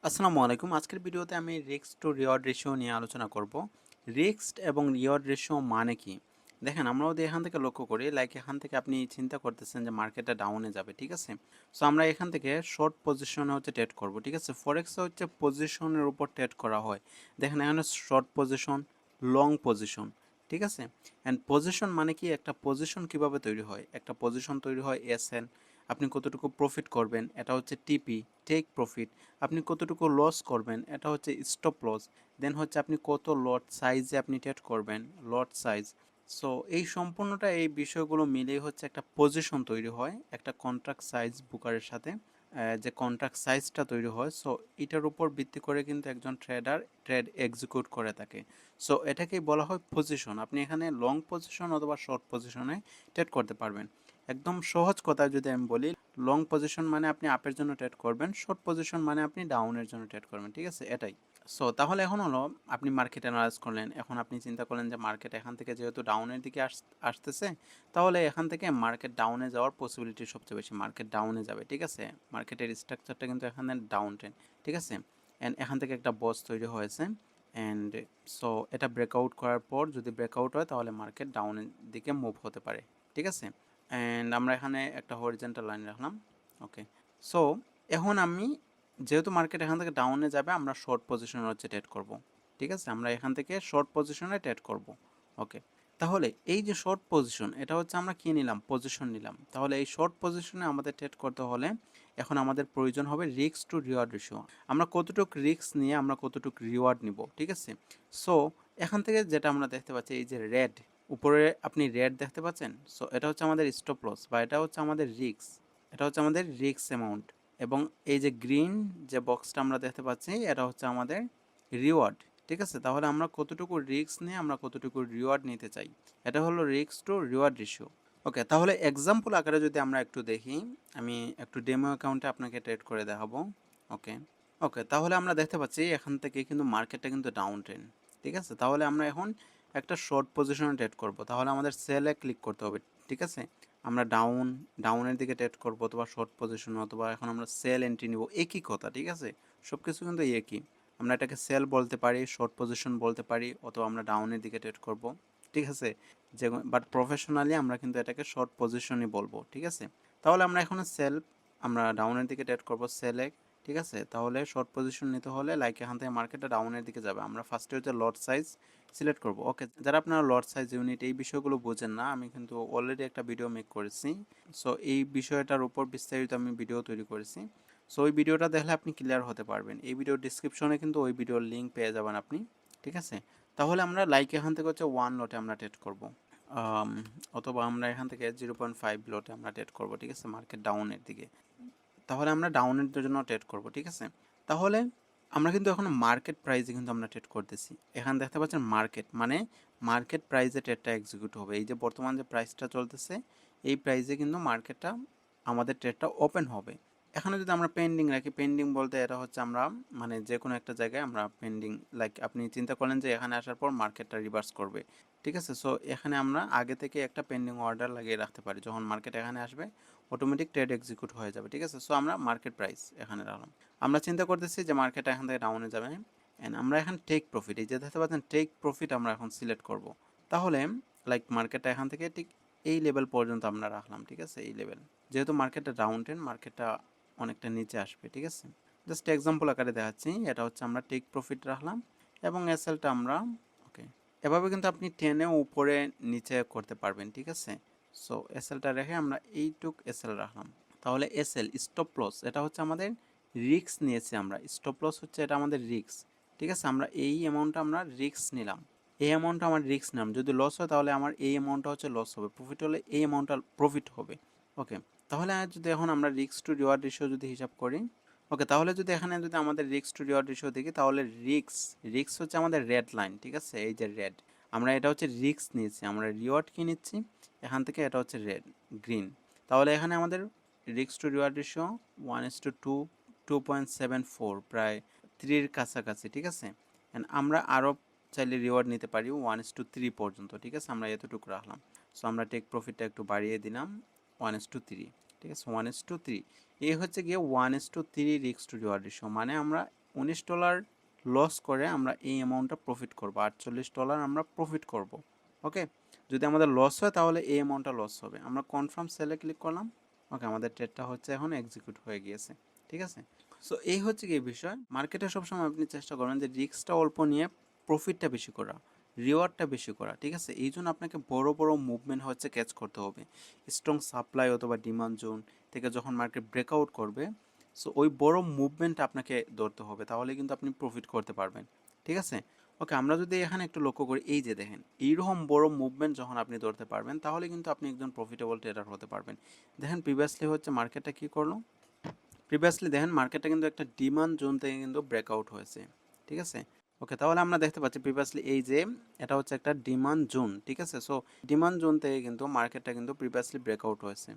আসসালামু আলাইকুম। আজকের ভিডিওতে আমি রিস্ক টু রিওয়ার্ড রেশিও নিয়ে আলোচনা করব। রিস্ক এবং রিওয়ার্ড রেশিও মানে কি? দেখেন আমরা যদি এখান থেকে লক্ষ্য করি, লাইক এখান থেকে আপনি চিন্তা করতেছেন যে মার্কেটটা ডাউনে যাবে, ঠিক আছে? সো আমরা এখান থেকে শর্ট পজিশনে হচ্ছে ট্রেড করব, ঠিক আছে? ফরেক্সে হচ্ছে পজিশনের উপর ট্রেড করা হয়। দেখেন এখানে শর্ট পজিশন, লং পজিশন, ঠিক আছে? অ্যান্ড পজিশন মানে কি, একটা পজিশন কিভাবে তৈরি হয়? একটা পজিশন তৈরি হয় এসএল, আপনি কতটুকু প্রফিট করবেন এটা হচ্ছে টিপি, টেক প্রফিট। আপনি কতটুকু লস করবেন এটা হচ্ছে স্টপ লস। দেন হচ্ছে আপনি কত লট সাইজে আপনি ট্রেড করবেন, লট সাইজ। সো এই সম্পূর্ণটা, এই বিষয়গুলো মিলেই হচ্ছে একটা পজিশন তৈরি হয় একটা কন্ট্রাক্ট সাইজ বুকারের সাথে। যে কন্ট্রাক্ট সাইজটা তৈরি হয়, সো এটার উপর ভিত্তি করে কিন্তু একজন ট্রেডার ট্রেড এক্সিকিউট করে থাকে। সো এটাকেই বলা হয় পজিশন। আপনি এখানে লং পজিশন অথবা শর্ট পজিশনে ট্রেড করতে পারবেন। একদম সহজ কথায় যদি আমি বলি, লং পজিশন মানে আপনি আপের জন্য ট্রেড করবেন, শর্ট পজিশন মানে আপনি ডাউনের জন্য ট্রেড করবেন, ঠিক আছে? এটাই। সো তাহলে এখন হলো, আপনি মার্কেট অ্যানালাইজ করলেন, এখন আপনি চিন্তা করলেন যে মার্কেট এখান থেকে যেহেতু ডাউনের দিকে আসতেছে, তাহলে এখান থেকে মার্কেট ডাউনে যাওয়ার পসিবিলিটি সবচেয়ে বেশি, মার্কেট ডাউনে যাবে, ঠিক আছে? মার্কেটের স্ট্রাকচারটা কিন্তু এখানে ডাউন ট্রেন্ড, ঠিক আছে? অ্যান্ড এখান থেকে একটা বস তৈরি হয়েছে, অ্যান্ড সো এটা ব্রেকআউট করার পর যদি ব্রেকআউট হয় তাহলে মার্কেট ডাউনের দিকে মুভ হতে পারে, ঠিক আছে? অ্যান্ড আমরা এখানে একটা হরিজন্টাল লাইন রাখলাম। ওকে। সো এখন আমি, যেহেতু মার্কেট এখান থেকে ডাউনে যাবে, আমরা শর্ট পজিশনে হচ্ছে ট্রেড করব, ঠিক আছে? আমরা এখান থেকে শর্ট পজিশনে ট্রেড করব। ওকে। তাহলে এই যে শর্ট পজিশন, এটা হচ্ছে আমরা কি নিলাম, পজিশন নিলাম। তাহলে এই শর্ট পজিশনে আমাদের ট্রেড করতে হলে এখন আমাদের প্রয়োজন হবে রিস্ক টু রিওয়ার্ড রেশিও। আমরা কতটুকু রিস্ক নিয়ে আমরা কতটুকু রিওয়ার্ড নিব, ঠিক আছে? সো এখান থেকে যেটা আমরা দেখতে পাচ্ছি, এই যে রেড, উপরে আপনি রেড দেখতে পাচ্ছেন, সো এটা হচ্ছে আমাদের স্টপ লস বা এটা হচ্ছে আমাদের রিস্ক, এটা হচ্ছে আমাদের রিস্ক অ্যামাউন্ট। এবং এই যে গ্রিন যে বক্সটা আমরা দেখতে পাচ্ছি, এটা হচ্ছে আমাদের রিওয়ার্ড, ঠিক আছে? তাহলে আমরা কতটুকু রিস্ক নিয়ে আমরা কতটুকু রিওয়ার্ড নিতে চাই, এটা হলো রিস্ক টু রিওয়ার্ড রেশিও। ওকে, তাহলে এক্সাম্পল আকারে যদি আমরা একটু দেখি, আমি একটু ডেমো অ্যাকাউন্টে আপনাকে ট্রেড করে দেখাবো। ওকে। ওকে, তাহলে আমরা দেখতে পাচ্ছি এখান থেকে কিন্তু মার্কেটটা কিন্তু ডাউন ট্রেন্ড, ঠিক আছে? তাহলে আমরা এখন একটা শর্ট পজিশনে ট্রেড করব, তাহলে আমাদের সেলে ক্লিক করতে হবে, ঠিক আছে? আমরা ডাউনের দিকে ট্রেড করব অথবা শর্ট পজিশন, অথবা এখন আমরা সেল এন্ট্রি নিব, একই কথা, ঠিক আছে? সব কিছু কিন্তু একই। আমরা এটাকে সেল বলতে পারি, শর্ট পজিশন বলতে পারি, অথবা আমরা ডাউনের দিকে ট্রেড করব, ঠিক আছে? যে বাট প্রফেশনালি আমরা কিন্তু এটাকে শর্ট পজিশনই বলবো, ঠিক আছে? তাহলে আমরা এখন সেল, আমরা ডাউনের দিকে ট্রেড করব সেলে, ঠিক আছে? তাহলে শর্ট পজিশন নিতে হলে লাইক এখান থেকে মার্কেটটা ডাউনের দিকে যাবে, আমরা ফার্স্টে হচ্ছে লট সাইজ সিলেক্ট করব। ওকে, যারা আপনারা লট সাইজ ইউনিট এই বিষয়গুলো বোঝেন না, আমি কিন্তু অলরেডি একটা ভিডিও মেক করেছি। সো এই বিষয়টার উপর বিস্তারিত আমি ভিডিও তৈরি করেছি। সো ওই ভিডিওটা দেখলে আপনি ক্লিয়ার হতে পারবেন। এই ভিডিওর ডিসক্রিপশনে কিন্তু ওই ভিডিওর লিঙ্ক পেয়ে যাবেন আপনি, ঠিক আছে? তাহলে আমরা লাইক এখান থেকে হচ্ছে 1 লটে আমরা ট্রেড করব, আম, অথবা আমরা এখান থেকে 0.5 লটে আমরা ট্রেড করব, ঠিক আছে? মার্কেট ডাউনের দিকে, তাহলে আমরা ডাউনের জন্য ট্রেড করব, ঠিক আছে? তাহলে আমরা কিন্তু এখন মার্কেট প্রাইসে কিন্তু আমরা ট্রেড করতেছি। এখানে দেখতে পাচ্ছেন মার্কেট মানে মার্কেট প্রাইসে ট্রেডটা এক্সিকিউট হবে। এই যে বর্তমান যে প্রাইসটা চলতেছে, এই প্রাইসে কিন্তু মার্কেটটা, আমাদের ট্রেডটা ওপেন হবে। এখানে যদি আমরা পেন্ডিং রাখি, পেন্ডিং বলতে এটা হচ্ছে আমরা মানে যে কোনো একটা জায়গায় আমরা পেন্ডিং, লাইক আপনি চিন্তা করলেন যে এখানে আসার পর মার্কেটটা রিভার্স করবে, ঠিক আছে? সো এখানে আমরা আগে থেকে একটা পেন্ডিং অর্ডার লাগিয়ে রাখতে পারি, যখন মার্কেট এখানে আসবে অটোমেটিক ট্রেড এক্সিকিউট হয়ে যাবে, ঠিক আছে? সো আমরা মার্কেট প্রাইস এখানে রাখলাম। আমরা চিন্তা করতেছি যে মার্কেট এখান থেকে ডাউনে যাবে, অ্যান্ড আমরা এখন টেক প্রফিট, এই যে দেখতে পাচ্ছেন টেক প্রফিট আমরা এখন সিলেক্ট করব। তাহলে লাইক মার্কেটটা এখান থেকে ঠিক এই লেভেল পর্যন্ত আমরা রাখলাম, ঠিক আছে? এই লেভেল, যেহেতু মার্কেটটা ডাউন ট্রেন্ড, মার্কেটটা অনেকটা নিচে আসবে, ঠিক আছে? জাস্ট এক্সাম্পল আকারে দেখাচ্ছি, এটা হচ্ছে আমরা টেক প্রফিট রাখলাম এবং এসএলটা আমরা, ওকে, এভাবে কিন্তু আপনি টেনে উপরে নিচে করতে পারবেন, ঠিক আছে? সো এসএলটা রেখে আমরা এইটুক এসএল রাখলাম। তাহলে এসএল স্টপ লস, এটা হচ্ছে আমাদের রিস্ক নিয়েছি আমরা, স্টপ লস হচ্ছে এটা আমাদের রিস্ক, ঠিক আছে? আমরা এই অ্যামাউন্টটা আমরা রিস্ক নিলাম, এই অ্যামাউন্টটা আমার রিস্ক নিলাম, যদি লস হয় তাহলে আমার এই অ্যামাউন্টটা হচ্ছে লস হবে, প্রফিট হলে এই অ্যামাউন্টটা প্রফিট হবে। ওকে, তাহলে যদি এখন আমরা রিস্ক টু রিওয়ার্ড রেশিও যদি হিসাব করি, ওকে, তাহলে যদি এখানে যদি আমাদের রিস্ক টু রিওয়ার্ড রেশিও দেখি, তাহলে রিস্ক, রিস্ক হচ্ছে আমাদের রেড লাইন, ঠিক আছে? এই যে রেড, আমরা এটা হচ্ছে রিস্ক নিয়েছি, আমরা রিওয়ার্ড কি নিচ্ছি এখান থেকে, এটা হচ্ছে রেড, গ্রিন। তাহলে এখানে আমাদের রিস্ক টু রিওয়ার্ড রেশিও 1:2, 2.74, প্রায় 3-এর কাছাকাছি, ঠিক আছে? অ্যান্ড আমরা আরও চাইলে রিওয়ার্ড নিতে পারি 1:3 পর্যন্ত, ঠিক আছে? আমরা এতটুকু রাখলাম। সো আমরা টেক প্রফিটটা একটু বাড়িয়ে দিলাম 1:3, ঠিক আছে? 1:3, এই হচ্ছে গিয়ে 1:3 রিস্ক টু রিওয়ার্ড রেশিও, মানে আমরা $19 লস করে আমরা এই অ্যামাউন্টটা প্রফিট করব, $48 আমরা প্রফিট করব। ওকে, যদি আমাদের লস হয় তাহলে এই অ্যামাউন্টটা লস হবে। আমরা কনফার্ম সেলে ক্লিক করলাম। ওকে, আমাদের ট্রেডটা হচ্ছে এখন এক্সিকিউট হয়ে গিয়েছে। ঠিক আছে, সো এই হচ্ছে কি বিষয়। মার্কেটে সবসময় আপনি চেষ্টা করবেন যে রিস্কটা অল্প নিয়ে প্রফিটটা বেশি করা, রিওয়ার্ডটা বেশি করা। ঠিক আছে, এই জন্য আপনাকে বড় বড় মুভমেন্ট হচ্ছে ক্যাচ করতে হবে। স্ট্রং সাপ্লাই অথবা ডিমান্ড জোন থেকে যখন মার্কেট ব্রেকআউট করবে, সো ওই বড় মুভমেন্টটা আপনাকে ধরতে হবে, তাহলে কিন্তু আপনি প্রফিট করতে পারবেন। ঠিক আছে, ওকে, আমরা যদি এখানে একটু লক্ষ্য করি, এই যে দেখেন এইরকম বড় মুভমেন্ট যখন আপনি ধরতে পারবেন তাহলে কিন্তু আপনি একজন প্রফিটেবল ট্রেডার হতে পারবেন। দেখেন প্রিভিয়াসলি হচ্ছে মার্কেটটা কী করলো, প্রিভিয়াসলি দেখেন মার্কেটটা কিন্তু একটা ডিমান্ড জোন থেকে কিন্তু ব্রেকআউট হয়েছে। ঠিক আছে, ওকে, তাহলে আমরা দেখতে পাচ্ছি প্রিভিয়াসলি এই যে এটা হচ্ছে একটা ডিমান্ড জোন। ঠিক আছে, সো ডিমান্ড জোন থেকে কিন্তু মার্কেটটা কিন্তু প্রিভিয়াসলি ব্রেকআউট হয়েছে।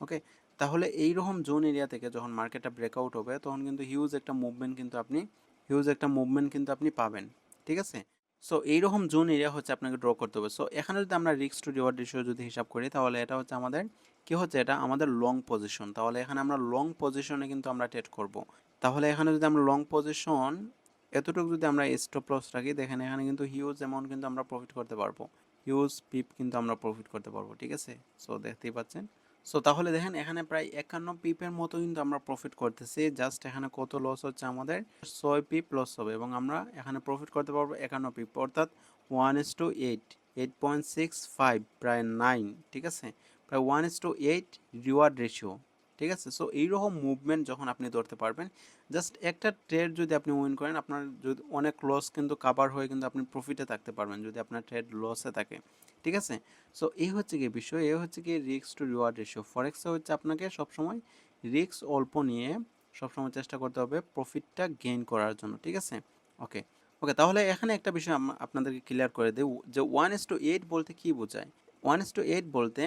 ওকে, তাহলে এইরকম জোন এরিয়া থেকে যখন মার্কেটটা ব্রেকআউট হবে তখন কিন্তু হিউজ একটা মুভমেন্ট কিন্তু আপনি পাবেন। ঠিক আছে, সো এইরকম জোন এরিয়া হচ্ছে আপনাকে ড্র করতে হবে। সো এখানে যদি আমরা রিস্ক টু রিওয়ার্ড রেশিও যদি হিসাব করি তাহলে এটা হচ্ছে আমাদের কি হচ্ছে, এটা আমাদের লং পজিশন। তাহলে এখানে আমরা লং পজিশনে কিন্তু আমরা ট্রেড করব। তাহলে এখানে যদি আমরা লং পজিশন এতটুকু যদি আমরা স্টপ লস রাখি, দেখেন এখানে কিন্তু হিউজ অ্যামাউন্ট কিন্তু আমরা প্রফিট করতে পারবো, হিউজ পিপ কিন্তু আমরা প্রফিট করতে পারবো। ঠিক আছে, সো দেখতেই পাচ্ছেন। সো তাহলে দেখেন এখানে প্রায় 51 পিপের মতো কিন্তু আমরা প্রফিট করতেছি। জাস্ট এখানে কত লস হচ্ছে, আমাদের 6 পিপ লস হবে এবং আমরা এখানে প্রফিট করতে পারবো 51 পিপ, অর্থাৎ 1:8, 8.65, প্রায় 9। ঠিক আছে, প্রায় 1:8 রিওয়ার্ড রেশিও। ঠিক আছে, সো এইরকম মুভমেন্ট যখন আপনি ধরতে পারবেন, জাস্ট একটা ট্রেড যদি আপনি উইন করেন, আপনার যদি অনেক লস কিন্তু কাভার হয়ে কিন্তু আপনি প্রফিটে থাকতে পারবেন যদি আপনার ট্রেড লসে থাকে। ঠিক আছে, সো এই হচ্ছে কি বিষয়, এই হচ্ছে কি রিস্ক টু রিওয়ার্ড রেশিও। ফরেক্সে হচ্ছে আপনাকে সবসময় রিস্ক অল্প নিয়ে সবসময় চেষ্টা করতে হবে প্রফিটটা গেইন করার জন্য। ঠিক আছে, ওকে, ওকে, তাহলে এখানে একটা বিষয় আপনাদেরকে ক্লিয়ার করে দেব যে 1:8 বলতে কি বোঝায়। 1:8 বলতে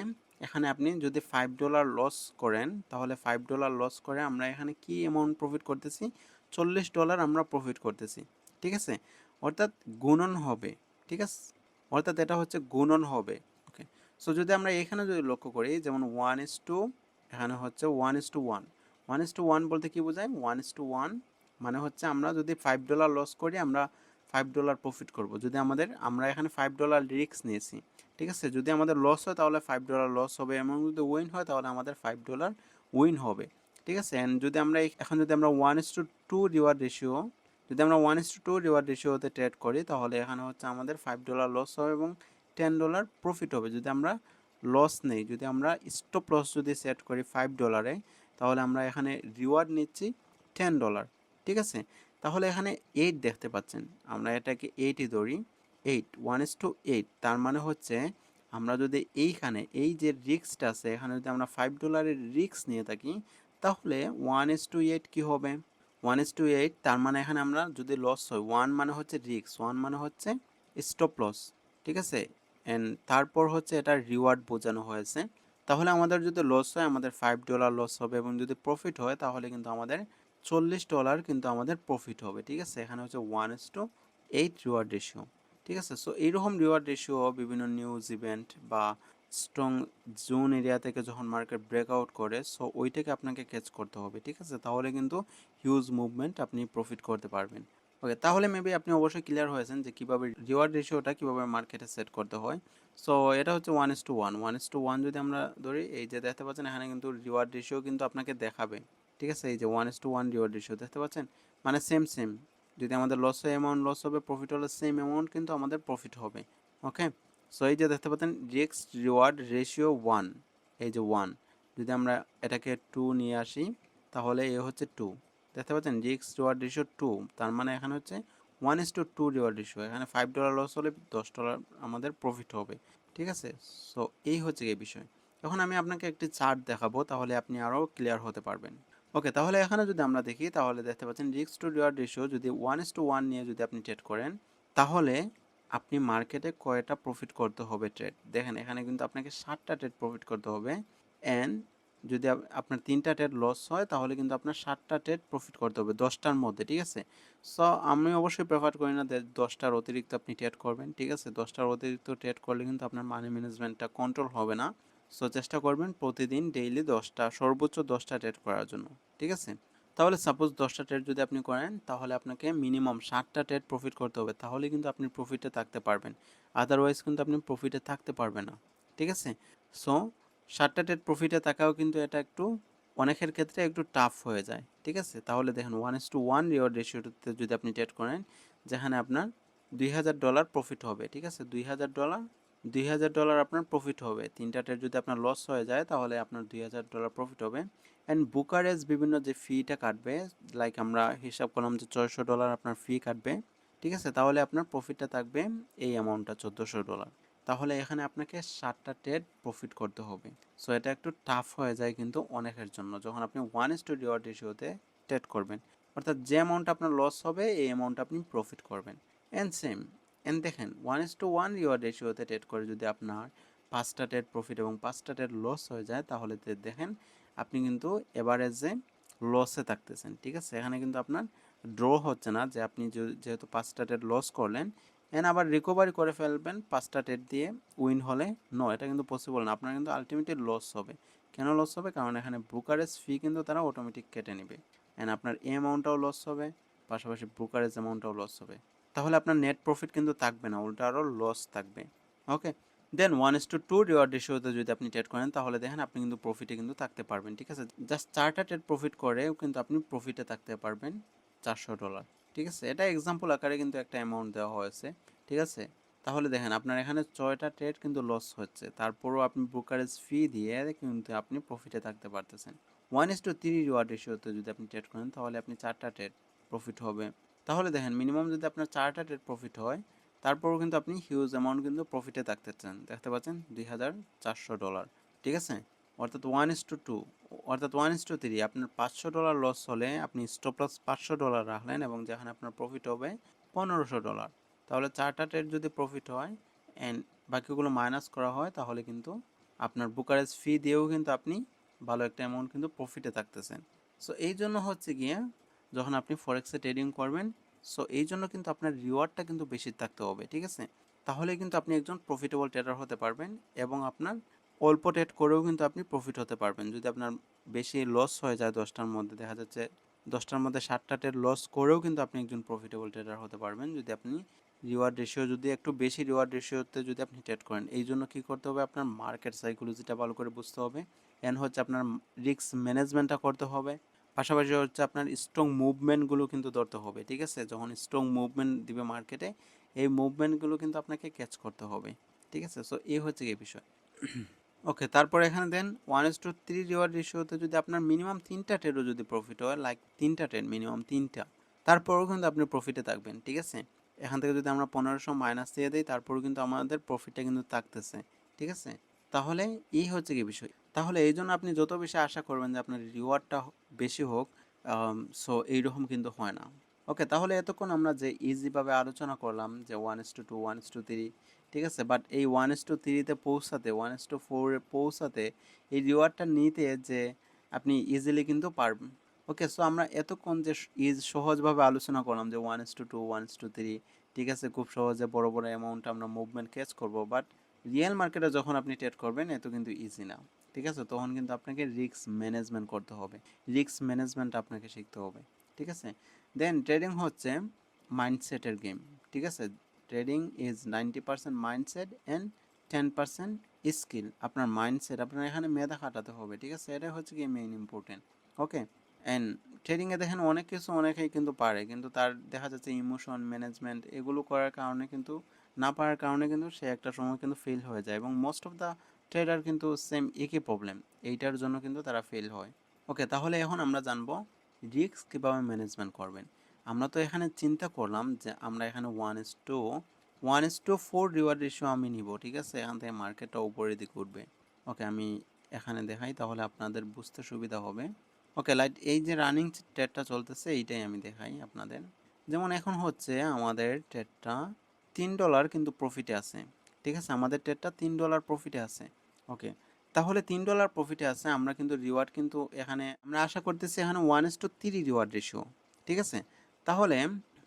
এখানে আপনি যদি $5 লস করেন, তাহলে $5 লস করে আমরা এখানে কি অ্যামাউন্ট প্রফিট করতেছি, $40 আমরা প্রফিট করতেছি। ঠিক আছে, অর্থাৎ গুণন হবে। ঠিক আছে, অর্থাৎ এটা হচ্ছে গুণন হবে। ওকে, সো যদি আমরা এখানে যদি লক্ষ্য করি, যেমন এখানে হচ্ছে 1:1। 1:1 বলতে কি বোঝায়, 1:1 মানে হচ্ছে আমরা যদি $5 লস করি, আমরা $5 প্রফিট করব। যদি আমরা এখানে $5 রিস্ক নিয়েছি। ঠিক আছে, যদি আমাদের লস হয় তাহলে $5 লস হবে, এবং যদি উইন হয় তাহলে আমাদের $5 উইন হবে। ঠিক আছে, অ্যান্ড যদি আমরা এখন যদি আমরা 1:2 রিওয়ার্ড রেশিও, যদি আমরা 1:2 রিওয়ার্ড রেশিওতে ট্রেড করি তাহলে এখানে হচ্ছে আমাদের $5 লস হবে এবং $10 প্রফিট হবে। যদি আমরা লস নেই, যদি আমরা স্টপ লস যদি সেট করি $5, তাহলে আমরা এখানে রিওয়ার্ড নিচ্ছি $10। ঠিক আছে, তাহলে এখানে 8 দেখতে পাচ্ছেন, আমরা এটাকে 8ই ধরি। 1:8, তার মানে হচ্ছে আমরা যদি এইখানে এই যে রিস্কটা আছে, এখানে যদি আমরা $5 রিস্ক নিয়ে থাকি তাহলে 1:8 কি হবে, 1:8, তার মানে এখানে আমরা যদি লস হয়, 1 মানে হচ্ছে রিস্ক, 1 মানে হচ্ছে স্টপ লস। ঠিক আছে, অ্যান্ড তারপর হচ্ছে এটা রিওয়ার্ড বোঝানো হয়েছে। তাহলে আমাদের যদি লস হয় আমাদের $5 লস হবে, এবং যদি প্রফিট হয় তাহলে কিন্তু আমাদের $40 কিন্তু আমাদের প্রফিট হবে। ঠিক আছে, এখানে হচ্ছে 1:8 রিওয়ার্ড রেশিও। ঠিক আছে, সো এইরকম রিওয়ার্ড রেশিও বিভিন্ন নিউজ ইভেন্ট বা স্ট্রং জোন এরিয়া থেকে যখন মার্কেট ব্রেকআউট করে, সো ওইটাকে আপনাকে ক্যাচ করতে হবে। ঠিক আছে, তাহলে কিন্তু হিউজ মুভমেন্ট আপনি প্রফিট করতে পারবেন। ওকে, তাহলে মেবি আপনি অবশ্যই ক্লিয়ার হয়েছেন যে কীভাবে রিওয়ার্ড রেশিওটা কীভাবে মার্কেটে সেট করতে হয়। সো এটা হচ্ছে 1:1, 1:1 যদি আমরা ধরি, এই যে দেখতে পাচ্ছেন এখানে কিন্তু রিওয়ার্ড রেশিও কিন্তু আপনাকে দেখাবে। ঠিক আছে, এই যে 1:1 রিওয়ার্ড রেশিও দেখতে পাচ্ছেন, মানে সেম। যদি আমাদের লস হয় অ্যামাউন্ট লস হবে, প্রফিট হলে সেম অ্যামাউন্ট কিন্তু আমাদের প্রফিট হবে। ওকে, সো এই যে দেখতে পাচ্ছেন রিস্ক রিওয়ার্ড রেশিও 1, এই যে 1, যদি আমরা এটাকে 2 নিয়ে আসি তাহলে এ হচ্ছে 2। দেখতে পাচ্ছেন রিস্ক রিওয়ার্ড রেশিও 2, তার মানে এখানে হচ্ছে 1:2 রিওয়ার্ড রেশিও। এখানে $5 লস হলে $10 আমাদের প্রফিট হবে। ঠিক আছে, সো এই হচ্ছে এই বিষয়। এখন আমি আপনাকে একটি চার্ট দেখাবো, তাহলে আপনি আরও ক্লিয়ার হতে পারবেন। ওকে, তাহলে এখানে যদি আমরা দেখি তাহলে দেখতে পাচ্ছেন রিস্ক টু রিওয়ার্ড রেশিও যদি 1:1 নিয়ে যদি আপনি ট্রেড করেন, তাহলে আপনি মার্কেটে কয়টা প্রফিট করতে হবে ট্রেড, দেখেন এখানে কিন্তু আপনাকে 7টা ট্রেড প্রফিট করতে হবে। অ্যান্ড যদি আপনার 3টা ট্রেড লস হয় তাহলে কিন্তু আপনার 7টা ট্রেড প্রফিট করতে হবে 10টার মধ্যে। ঠিক আছে, সো আমি অবশ্যই প্রেফার করি না 10টার অতিরিক্ত আপনি ট্রেড করবেন। ঠিক আছে, 10টার অতিরিক্ত ট্রেড করলে কিন্তু আপনার মানি ম্যানেজমেন্টটা কন্ট্রোল হবে না। সো চেষ্টা করবেন প্রতিদিন ডেইলি 10টা, সর্বোচ্চ 10টা ট্রেড করার জন্য। ঠিক আছে, তাহলে সাপোজ 10টা ট্রেড যদি আপনি করেন তাহলে আপনাকে মিনিমাম 60টা ট্রেড প্রফিট করতে হবে, তাহলে কিন্তু আপনি প্রফিটে থাকতে পারবেন, আদারওয়াইজ কিন্তু আপনি প্রফিটে থাকতে পারবেন না। ঠিক আছে, সো 60টা ট্রেড প্রফিটে থাকাও কিন্তু এটা একটু অনেকের ক্ষেত্রে একটু টাফ হয়ে যায়। ঠিক আছে, তাহলে দেখেন 1:1 রিওয়ার্ড রেশিওতে যদি আপনি ট্রেড করেন, যেখানে আপনার $2000 প্রফিট হবে। ঠিক আছে, $2000 আপনার প্রফিট হবে। 3টা ট্রেড যদি আপনার লস হয়ে যায় তাহলে আপনার $2000 প্রফিট হবে। অ্যান্ড বুকারেজ বিভিন্ন যে ফিটা কাটবে, লাইক আমরা হিসাব করলাম যে $600 আপনার ফি কাটবে। ঠিক আছে, তাহলে আপনার প্রফিটটা থাকবে এই অ্যামাউন্টটা $1400। তাহলে এখানে আপনাকে 60টা ট্রেড প্রফিট করতে হবে। সো এটা একটু টাফ হয়ে যায় কিন্তু অনেকের জন্য যখন আপনি 1:2 রিওয়ার্ড রেশিওতে ট্রেড করবেন, অর্থাৎ যে অ্যামাউন্ট আপনার লস হবে এই অ্যামাউন্ট আপনি প্রফিট করবেন। অ্যান্ড সেম, অ্যান্ড দেখেন 1:1 রিওয়ার্ড রেশিওতে ট্রেড করে যদি আপনার 5টা ট্রেড প্রফিট এবং 5টা ট্রেড লস হয়ে যায়, তাহলে দেখেন আপনি কিন্তু এভারেজে লসে থাকতেছেন। ঠিক আছে, এখানে কিন্তু আপনার ড্র হচ্ছে না যে আপনি যেহেতু 5টা ট্রেড লস করলেন এন্ড আবার রিকভারি করে ফেলবেন 5টা ট্রেড দিয়ে উইন হলে, নো, এটা কিন্তু পসিবল না। আপনার কিন্তু আলটিমেটলি লস হবে। কেন লস হবে? কারণ এখানে ব্রোকারেজ ফি কিন্তু তারা অটোমেটিক কেটে নেবে অ্যান্ড আপনার এই অ্যামাউন্টটাও লস হবে, পাশাপাশি ব্রোকারেজ অ্যামাউন্টটাও লস হবে। তাহলে আপনার নেট প্রফিট কিন্তু থাকবে না, উল্টা আরও লস থাকবে। ওকে, দেন 1:2 রিওয়ার্ড রেশিওতে যদি আপনি ট্রেড করেন তাহলে দেখেন আপনি কিন্তু প্রফিটে কিন্তু থাকতে পারবেন। ঠিক আছে, জাস্ট 4টা ট্রেড প্রফিট করেও কিন্তু আপনি প্রফিটে থাকতে পারবেন $400। ঠিক আছে, এটা এক্সাম্পল আকারে কিন্তু একটা অ্যামাউন্ট দেওয়া হয়েছে। ঠিক আছে, তাহলে দেখেন আপনার এখানে 6টা ট্রেড কিন্তু লস হচ্ছে, তারপরও আপনি ব্রোকারেজ ফি দিয়ে কিন্তু আপনি প্রফিটে থাকতে পারতেছেন। 1:3 রিওয়ার্ড রেশিওতে যদি আপনি ট্রেড করেন তাহলে আপনি 4টা ট্রেড প্রফিট হবে। তাহলে দেখেন মিনিমাম যদি আপনার 4টা ট্রেড প্রফিট হয়, তারপরেও কিন্তু আপনি হিউজ অ্যামাউন্ট কিন্তু প্রফিটে থাকতে চান। দেখতে পাচ্ছেন $2400। ঠিক আছে, অর্থাৎ 1:2, অর্থাৎ 1:3, আপনার $500 লস হলে আপনি স্টপ লস $500 রাখলেন এবং যেখানে আপনার প্রফিট হবে $1500। তাহলে 4টা ট্রেড যদি প্রফিট হয় অ্যান্ড বাকিগুলো মাইনাস করা হয় তাহলে কিন্তু আপনার ব্রোকারেজ ফি দিয়েও কিন্তু আপনি ভালো একটা অ্যামাউন্ট কিন্তু প্রফিটে থাকতেছেন। সো এই জন্য হচ্ছে গিয়ে যখন আপনি ফরেক্সে ট্রেডিং করবেন, সো এই জন্য কিন্তু আপনার রিওয়ার্ডটা কিন্তু বেশি থাকতে হবে। ঠিক আছে, তাহলে কিন্তু আপনি একজন প্রফিটেবল ট্রেডার হতে পারবেন এবং আপনার অল্প ট্রেড করেও কিন্তু আপনি প্রফিট হতে পারবেন। যদি আপনার বেশি লস হয়ে যায় 10টার মধ্যে, দেখা যাচ্ছে 10টার মধ্যে 7টা ট্রেড লস করেও কিন্তু আপনি একজন প্রফিটেবল ট্রেডার হতে পারবেন যদি আপনি রিওয়ার্ড রেশিও যদি একটু বেশি রিওয়ার্ড রেশিওতে যদি আপনি ট্রেড করেন। এই জন্য কী করতে হবে? আপনার মার্কেট সাইকোলজিটা ভালো করে বুঝতে হবে, এন্ড হচ্ছে আপনার রিস্ক ম্যানেজমেন্টটা করতে হবে, পাশাপাশি হচ্ছে আপনার স্ট্রং মুভমেন্টগুলো কিন্তু ধরতে হবে। ঠিক আছে, যখন স্ট্রং মুভমেন্ট দিবে মার্কেটে, এই মুভমেন্টগুলো কিন্তু আপনাকে ক্যাচ করতে হবে। ঠিক আছে, সো এই হচ্ছে এই বিষয়। ওকে, তারপরে এখানে দেন 1:3 রিওয়ার্ড রেশিওতে যদি আপনার মিনিমাম 3টা ট্রেডও যদি প্রফিট হয়, লাইক 3টা ট্রেড মিনিমাম 3টা, তারপরেও কিন্তু আপনি প্রফিটে থাকবেন। ঠিক আছে, এখান থেকে যদি আমরা 1500 মাইনাস দিয়ে দিই তারপরেও কিন্তু আমাদের প্রফিটটা কিন্তু থাকতেছে। ঠিক আছে, তাহলে এই হচ্ছে কি বিষয়। তাহলে এই জন্য আপনি যত বেশি আশা করবেন যে আপনার রিওয়ার্ডটা বেশি হোক, সো এইরকম কিন্তু হয় না। ওকে, তাহলে এতক্ষণ আমরা যে ইজিভাবে আলোচনা করলাম যে 1:2, 1:3, ঠিক আছে, বাট এই 1:3-তে পৌঁছাতে, 1:4-এ পৌঁছাতে, এই রিওয়ার্ডটা নিতে যে আপনি ইজিলি কিন্তু পারবেন। ওকে, সো আমরা এতক্ষণ যে সহজভাবে আলোচনা করলাম যে 1:2, 1:3, ঠিক আছে, খুব সহজে বড় বড় অ্যামাউন্ট আমরা মুভমেন্ট ক্যাচ করব, বাট রিয়েল মার্কেটে যখন আপনি ট্রেড করবেন এত কিন্তু ইজি না। ঠিক আছে, তখন কিন্তু আপনাকে রিস্ক ম্যানেজমেন্ট করতে হবে, রিস্ক ম্যানেজমেন্ট আপনাকে শিখতে হবে। ঠিক আছে, দেন ট্রেডিং হচ্ছে মাইন্ডসেটের গেম। ঠিক আছে, trading is 90% mindset and 10% skill. আপনার মাইন্ডসেট, আপনার এখানে মেধা খাটাতে হবে। ঠিক আছে, এটা হচ্ছে কি মেইন ইম্পর্টেন্ট। ওকে, অ্যান্ড ট্রেডিংয়ে দেখেন অনেক কিছু অনেকেই কিন্তু পারে, কিন্তু তার দেখা যাচ্ছে ইমোশন ম্যানেজমেন্ট এগুলো করার কারণে কিন্তু, না পারার কারণে কিন্তু সে একটা সময় কিন্তু ফেল হয়ে যায় এবং মোস্ট অফ দ্য ট্রেডার কিন্তু সেম একই প্রবলেম, এইটার জন্য কিন্তু তারা ফেল হয়। ওকে, তাহলে এখন আমরা জানবো রিস্ক কীভাবে ম্যানেজমেন্ট করবেন। আমরা তো এখানে চিন্তা করলাম যে আমরা এখানে 1:4 রিওয়ার্ড রেশিও আমি নিব। ঠিক আছে, এখান থেকে মার্কেটটা উপরের দিকে উঠবে। ওকে, আমি এখানে দেখাই তাহলে আপনাদের বুঝতে সুবিধা হবে। ওকে, লাইট এই যে রানিং ট্রেডটা চলতেছে এইটাই আমি দেখাই আপনাদের। যেমন এখন হচ্ছে আমাদের ট্রেডটা $3 কিন্তু প্রফিটে আছে। ঠিক আছে, আমাদের ট্রেডটা $3 প্রফিটে আছে। ওকে, তাহলে $3 প্রফিটে আছে, আমরা কিন্তু রিওয়ার্ড কিন্তু এখানে আমরা আশা করতেছি এখানে 1:3 রিওয়ার্ড রেশিও। ঠিক আছে, তাহলে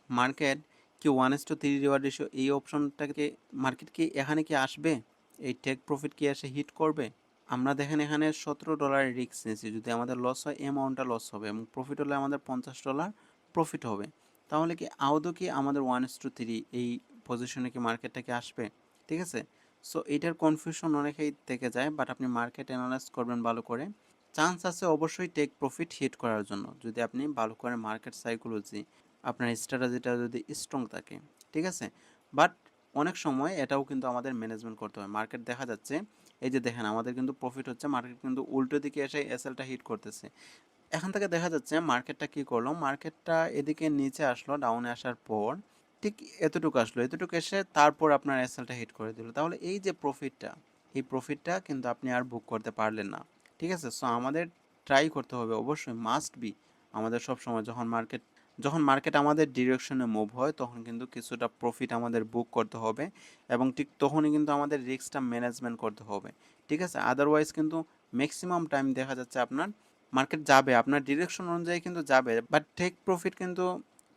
মার্কেট কি 1:3 রিওয়ার্ড রেশিও এই অপশনটাকে, মার্কেট কি এখানে কি আসবে? এই টেক প্রফিট কি এসে হিট করবে? আমরা দেখেন এখানে $17 রিস্ক নিয়েছি, যদি আমাদের লস হয় অ্যামাউন্টটা লস হবে এবং প্রফিট হলে আমাদের $50 প্রফিট হবে। তাহলে কি আদৌ কি আমাদের 1:3 এই পজিশনে কি মার্কেটটা কি আসবে? ঠিক আছে, সো এইটার কনফিউশন অনেকেই থেকে যায়, বাট আপনি মার্কেট অ্যানালাইজ করবেন ভালো করে। চান্স আছে অবশ্যই টেক প্রফিট হিট করার জন্য, যদি আপনি ভালো করে মার্কেট সাইকোলজি, আপনার স্ট্র্যাটেজিটা যদি স্ট্রং থাকে, ঠিক আছে। বাট অনেক সময় এটাও কিন্তু আমাদের ম্যানেজমেন্ট করতে হয়। মার্কেট দেখা যাচ্ছে, এই যে দেখেন আমাদের কিন্তু প্রফিট হচ্ছে, মার্কেট কিন্তু উল্টো দিকে এসে এসএলটা হিট করতেছে। এখান থেকে দেখা যাচ্ছে মার্কেটটা কি করলো, মার্কেটটা এদিকে নিচে আসলো, ডাউনে আসার পর ঠিক এতটুকু আসলো, এতটুকু এসে তারপর আপনার এসএলটা হিট করে দিল। তাহলে এই যে প্রফিটটা, এই প্রফিটটা কিন্তু আপনি আর বুক করতে পারলেন না, ঠিক আছে। সো আমাদের ট্রাই করতে হবে, অবশ্যই মাস্ট বি আমাদের সব সময় যখন মার্কেট আমাদের ডিরেকশনে মুভ হয় তখন কিন্তু কিছুটা প্রফিট আমাদের বুক করতে হবে, এবং ঠিক তখনই কিন্তু আমাদের রিস্কটা ম্যানেজমেন্ট করতে হবে, ঠিক আছে। আদারওয়াইজ কিন্তু ম্যাক্সিমাম টাইম দেখা যাচ্ছে আপনার মার্কেট যাবে, আপনার ডিরেকশন অনুযায়ী কিন্তু যাবে, বাট টেক প্রফিট কিন্তু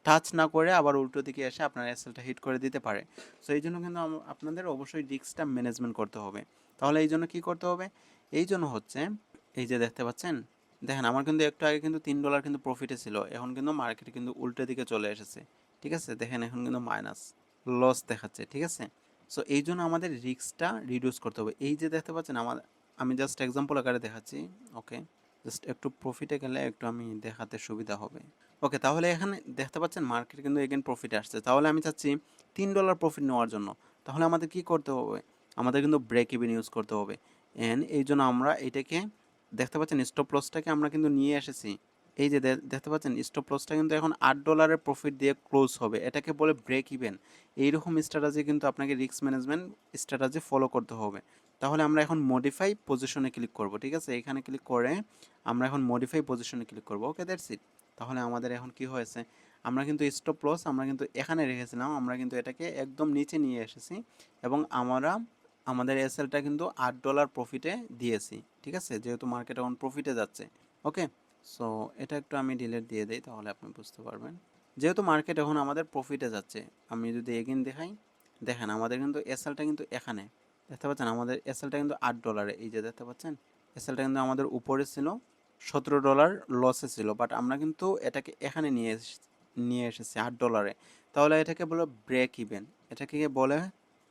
টাচ না করে আবার উল্টো দিকে এসে আপনার এসএলটা হিট করে দিতে পারে। সো এই জন্য কিন্তু আপনাদের অবশ্যই রিস্কটা ম্যানেজমেন্ট করতে হবে। তাহলে এই জন্য কী করতে হবে, এই জন্য হচ্ছে এই যে দেখতে পাচ্ছেন, দেখেন আমার কিন্তু একটু আগে কিন্তু $3 কিন্তু প্রফিটে ছিল, এখন কিন্তু মার্কেট কিন্তু উল্টো দিকে চলে এসেছে, ঠিক আছে। দেখেন এখন কিন্তু মাইনাস লস দেখাচ্ছে, ঠিক আছে। সো এই জন্য আমাদের রিস্কটা রিডিউস করতে হবে। এই যে দেখতে পাচ্ছেন আমি জাস্ট এক্সাম্পল আকারে দেখাচ্ছি, ওকে। জাস্ট একটু প্রফিটে গেলে একটু আমি দেখাতে সুবিধা হবে। ওকে, তাহলে এখানে দেখতে পাচ্ছেন মার্কেট কিন্তু এগেন প্রফিটে আসছে। তাহলে আমি চাচ্ছি $3 প্রফিট নেওয়ার জন্য। তাহলে আমাদের কি করতে হবে, আমাদের কিন্তু ব্রেক ইভেন ইউজ করতে হবে। এন্ড এই জন্য আমরা এটাকে দেখতে পাচ্ছেন স্টপ লসটাকে আমরা কিন্তু নিয়ে এসেছি। এই যে দেখতে পাচ্ছেন স্টপ লসটা কিন্তু এখন $8 প্রফিট দিয়ে ক্লোজ হবে, এটাকে বলে ব্রেক ইভেন। এইরকম স্ট্র্যাটেজি কিন্তু আপনাকে রিস্ক ম্যানেজমেন্ট স্ট্র্যাটেজি ফলো করতে হবে। তাহলে আমরা এখন মডিফাই পজিশনে ক্লিক করব, ঠিক আছে। এখানে ক্লিক করে আমরা এখন মডিফাই পজিশনে ক্লিক করব, ওকে, দ্যাটস ইট। তাহলে আমাদের এখন কি হয়েছে, আমরা কিন্তু স্টপ লস আমরা কিন্তু এখানে রেখেছিলাম, আমরা কিন্তু এটাকে একদম নিচে নিয়ে এসেছি, এবং আমরা আমাদের এসএলটা কিন্তু $8 প্রফিটে দিয়েছি, ঠিক আছে, যেহেতু মার্কেট এখন প্রফিটে যাচ্ছে, ওকে। সো এটা একটু আমি ডিলিট দিয়ে দিই, তাহলে আপনি বুঝতে পারবেন। যেহেতু মার্কেট এখন আমাদের প্রফিটে যাচ্ছে, আমি যদি এগেইন দেখাই, দেখেন আমাদের কিন্তু এসএলটা কিন্তু এখানে দেখতে পাচ্ছেন, আমাদের এসএলটা কিন্তু $8, এই যে দেখতে পাচ্ছেন এসএলটা কিন্তু আমাদের উপরে ছিল, $17 লসে ছিল, বাট আমরা কিন্তু এটাকে এখানে নিয়ে এসেছি $8। তাহলে এটাকে বলে ব্রেক ইভেন, এটাকে বলে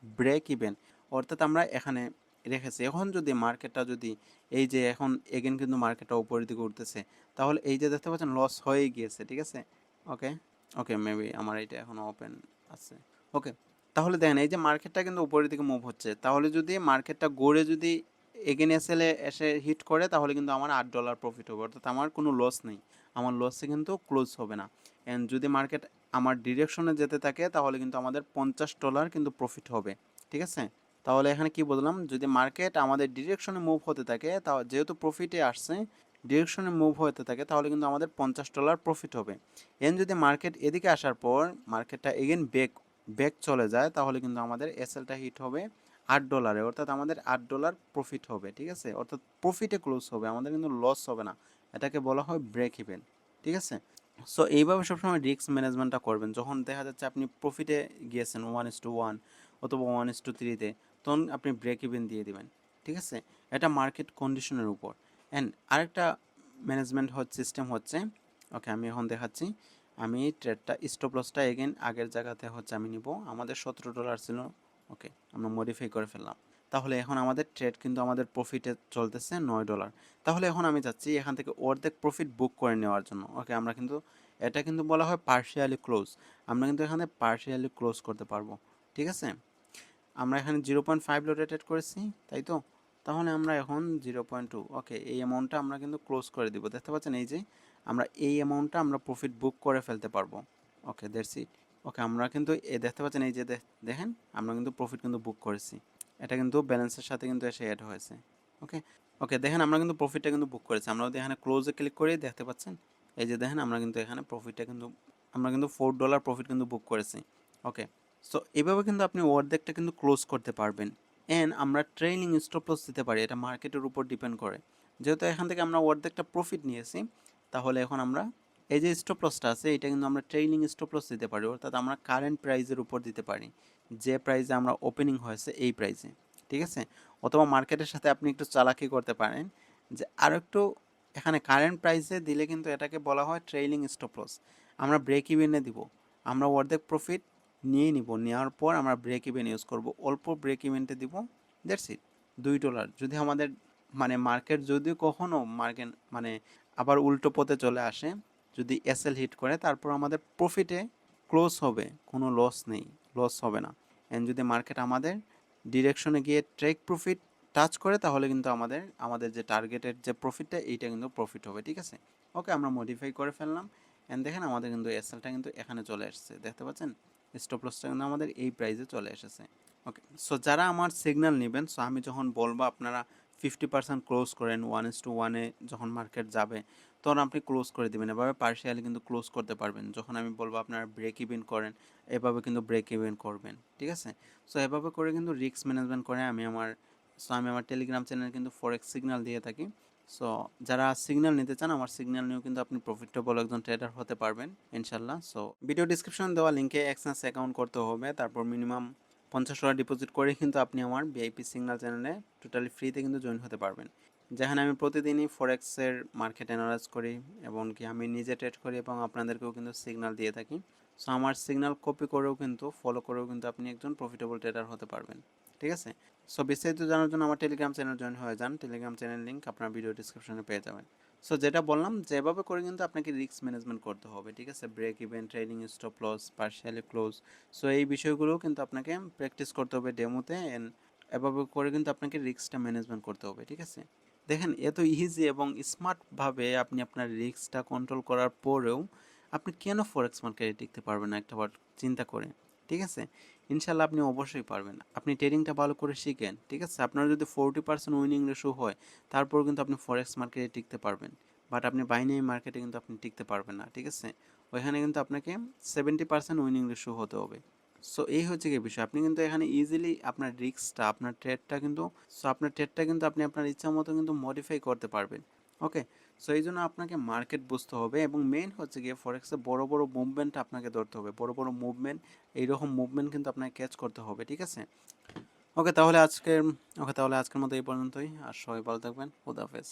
ব্রেক ইভেন, অর্থাৎ আমরা এখানে রেখেছি। এখন যদি মার্কেটটা যদি এই যে এখন এগেন কিন্তু মার্কেটটা উপরের দিকে উঠতেছে, তাহলে এই যে দেখতে পাচ্ছেন লস হয়েই গিয়েছে, ঠিক আছে। ওকে, ওকে, মেবি আমার এটা এখনও ওপেন আছে, ওকে। তাহলে দেখেন এই যে মার্কেটটা কিন্তু উপরের দিকে মুভ হচ্ছে, তাহলে যদি মার্কেটটা গড়ে যদি এগেন এসএলে এসে হিট করে, তাহলে কিন্তু আমার $8 প্রফিট হবে, অর্থাৎ আমার কোনো লস নেই, আমার লসে কিন্তু ক্লোজ হবে না। অ্যান্ড যদি মার্কেট আমার ডিরেকশনে যেতে থাকে, তাহলে কিন্তু আমাদের $50 কিন্তু প্রফিট হবে, ঠিক আছে। তাহলে এখানে কি বললাম, যদি মার্কেট আমাদের ডিরেকশনে মুভ হতে থাকে, তা যেহেতু প্রফিটে আসছে, ডিরেকশনে মুভ হতে থাকে, তাহলে কিন্তু আমাদের $50 প্রফিট হবে। এন যদি মার্কেট এদিকে আসার পর মার্কেটটা এগেন ব্যাক চলে যায়, তাহলে কিন্তু আমাদের এসএলটা হিট হবে $8, অর্থাৎ আমাদের $8 প্রফিট হবে, ঠিক আছে, অর্থাৎ প্রফিটে ক্লোজ হবে, আমাদের কিন্তু লস হবে না। এটাকে বলা হয় ব্রেক ইভেন, ঠিক আছে। সো এইভাবে সবসময় রিস্ক ম্যানেজমেন্টটা করবেন। যখন দেখা যাচ্ছে আপনি প্রফিটে গিয়েছেন 1:1 অথবা 1:3-তে, তখন আপনি ব্রেক ইভেন দিয়ে দিবেন, ঠিক আছে। এটা মার্কেট কন্ডিশনের উপর। অ্যান্ড আরেকটা ম্যানেজমেন্ট সিস্টেম হচ্ছে, ওকে, আমি এখন দেখাচ্ছি। আমি ট্রেডটা স্টপ লসটা এগেন আগের জায়গাতে আমি নিব, আমাদের $17 ছিল, ওকে, আমরা মডিফাই করে ফেললাম। তাহলে এখন আমাদের ট্রেড কিন্তু আমাদের প্রফিটে চলতেছে $9। তাহলে এখন আমি চাচ্ছি এখান থেকে অর্ধেক প্রফিট বুক করে নেওয়ার জন্য, ওকে। আমরা কিন্তু এটা কিন্তু বলা হয় পার্শিয়ালি ক্লোজ, আমরা কিন্তু এখানে পার্শিয়ালি ক্লোজ করতে পারবো, ঠিক আছে। আমরা এখানে 0.5 রোটেট করেছি, তাই তো। তাহলে আমরা এখন 0.2, ওকে, এই অ্যামাউন্টটা আমরা কিন্তু ক্লোজ করে দিব। দেখতে পাচ্ছেন এই যে আমরা এই অ্যামাউন্টটা আমরা প্রফিট বুক করে ফেলতে পারবো, ওকে, দ্যাটস ইট। ওকে, আমরা কিন্তু দেখতে পাচ্ছেন এই যে দেখেন আমরা কিন্তু প্রফিট কিন্তু বুক করেছি, এটা কিন্তু ব্যালেন্সের সাথে কিন্তু এসে অ্যাড হয়েছে, ওকে। ওকে, দেখেন আমরা কিন্তু প্রফিটটা কিন্তু বুক করেছি। আমরা যদি এখানে ক্লোজে ক্লিক করি, দেখতে পাচ্ছেন এই যে দেখেন আমরা কিন্তু এখানে প্রফিটটা কিন্তু আমরা কিন্তু $4 প্রফিট কিন্তু বুক করেছি, ওকে। সো এভাবে কিন্তু আপনি অর্ধেকটা কিন্তু ক্লোজ করতে পারবেন। অ্যান্ড আমরা ট্রেইলিং স্টপ লস দিতে পারি, এটা মার্কেটের উপর ডিপেন্ড করে। যেহেতু এখান থেকে আমরা অর্ধেকটা প্রফিট নিয়েছি, তাহলে এখন আমরা এই যে স্টপ লসটা আছে, এটা কিন্তু আমরা ট্রেইলিং স্টপ লস দিতে পারি, অর্থাৎ আমরা কারেন্ট প্রাইসের উপর দিতে পারি, যে প্রাইসে আমরা ওপেনিং হয়েছে এই প্রাইসে, ঠিক আছে? অথবা মার্কেটের সাথে আপনি একটু চালাকি করতে পারেন যে আরও একটু এখানে কারেন্ট প্রাইসে দিলে কিন্তু এটাকে বলা হয় ট্রেইলিং স্টপ লস। আমরা ব্রেক ইভেনে দিব, আমরা অর্ধেক প্রফিট নিয়ে নিব, নেওয়ার পর আমরা ব্রেক ইভেন ইউজ করব, অল্প ব্রেক ইভেনটা দিব, দ্যাটস ইট। $2 যদি আমাদের মানে মার্কেট যদি কখনো মার্কেট মানে আবার উল্টো পথে চলে আসে, যদি এসএল হিট করে তারপর আমাদের প্রফিটে ক্লোজ হবে, কোনো লস নেই, লস হবে না। অ্যান্ড যদি মার্কেট আমাদের ডিরেকশনে গিয়ে ট্রেক প্রফিট টাচ করে তাহলে কিন্তু আমাদের আমাদের যে টার্গেটের যে প্রফিটটা এইটা কিন্তু প্রফিট হবে, ঠিক আছে? ওকে, আমরা মডিফাই করে ফেললাম। অ্যান্ড দেখেন আমাদের কিন্তু এসএলটা কিন্তু এখানে চলে আসছে, দেখতে পাচ্ছেন? স্টপ লসটা কিন্তু আমাদের এই প্রাইসে চলে এসেছে। ওকে, সো যারা আমার সিগন্যাল নেবেন, সো আমি যখন বলবো আপনারা 50% ক্লোজ করেন 1:1 যখন মার্কেট যাবে তখন আপনি ক্লোজ করে দেবেন। এভাবে পার্শিয়ালি কিন্তু ক্লোজ করতে পারবেন। যখন আমি বলবো আপনারা ব্রেক ইভেন করেন, এভাবে কিন্তু ব্রেক ইভেন করবেন, ঠিক আছে? সো এভাবে করে কিন্তু রিস্ক ম্যানেজমেন্ট করে আমি আমার টেলিগ্রাম চ্যানেলে কিন্তু ফরেক্স সিগন্যাল দিয়ে থাকি। সো যারা সিগন্যাল নিতে চান আমার সিগন্যাল নিয়েও কিন্তু আপনি প্রফিটেবল একজন ট্রেডার হতে পারবেন ইনশাল্লাহ। সো ভিডিও ডিসক্রিপশন দেওয়া লিঙ্কে এক্সচেঞ্জ অ্যাকাউন্ট করতে হবে, তারপর মিনিমাম $50 ডিপোজিট করে কিন্তু আপনি আমার ভিআইপি সিগন্যাল চ্যানেলে টোটালি ফ্রিতে কিন্তু জয়েন হতে পারবেন, যেখানে আমি প্রতিদিনই ফরেক্সের মার্কেট অ্যানালাইজ করি এবং কি আমি নিজে ট্রেড করি এবং আপনাদেরকেও কিন্তু সিগন্যাল দিয়ে থাকি। সো আমার সিগন্যাল কপি করেও কিন্তু ফলো করেও কিন্তু আপনি একজন প্রফিটেবল ট্রেডার হতে পারবেন, ঠিক আছে? সো বিস্তারিত জানার জন্য আমার টেলিগ্রাম চ্যানেল জয়েন হয়ে যান। টেলিগ্রাম চ্যানেল লিঙ্ক আপনার ভিডিও ডিসক্রিপশনে পেয়ে যাবেন। সো যেটা বললাম যেভাবে করে কিন্তু আপনাকে রিস্ক ম্যানেজমেন্ট করতে হবে, ঠিক আছে? Break even, trading stop loss, partially close, so এই বিষয়গুলোও কিন্তু আপনাকে প্র্যাকটিস করতে হবে ডেমোতে। অ্যান্ড এভাবে করে কিন্তু আপনাকে রিস্কটা ম্যানেজমেন্ট করতে হবে, ঠিক আছে? দেখেন এত ইজি এবং স্মার্টভাবে আপনি আপনার রিস্কটা কন্ট্রোল করার পরেও আপনি কেন ফরেক্স মার্কেটে টিকতে পারবেন না একটাবার চিন্তা করে, ঠিক আছে? ইনশাল্লাহ আপনি অবশ্যই পারবেন। আপনি ট্রেডিংটা ভালো করে শিখেন, ঠিক আছে? আপনার যদি 40% উইনিং রেশো হয় তারপরেও কিন্তু আপনি ফরেক্স মার্কেটে টিকতে পারবেন, বাট আপনি বাইনারি মার্কেটে কিন্তু আপনি টিকতে পারবেন না, ঠিক আছে? ওইখানে কিন্তু আপনাকে 70% উইনিং রেশো হতে হবে। সো এই হচ্ছে কি বিষয়, আপনি কিন্তু এখানে ইজিলি আপনার রিস্কটা আপনার ট্রেডটা কিন্তু আপনি আপনার ইচ্ছা মতো কিন্তু মডিফাই করতে পারবেন। ওকে, সো এই জন্য আপনাকে মার্কেট বুঝতে হবে এবং মেইন হচ্ছে গিয়ে ফরেক্সে বড় বড় মুভমেন্ট আপনাকে ধরতে হবে, বড় বড় মুভমেন্ট, এইরকম মুভমেন্ট কিন্তু আপনাকে ক্যাচ করতে হবে, ঠিক আছে? ওকে তাহলে আজকের ওকে তাহলে আজকের মতো এই পর্যন্তই, আর সবাই ভালো থাকবেন। খুদা হাফেজ।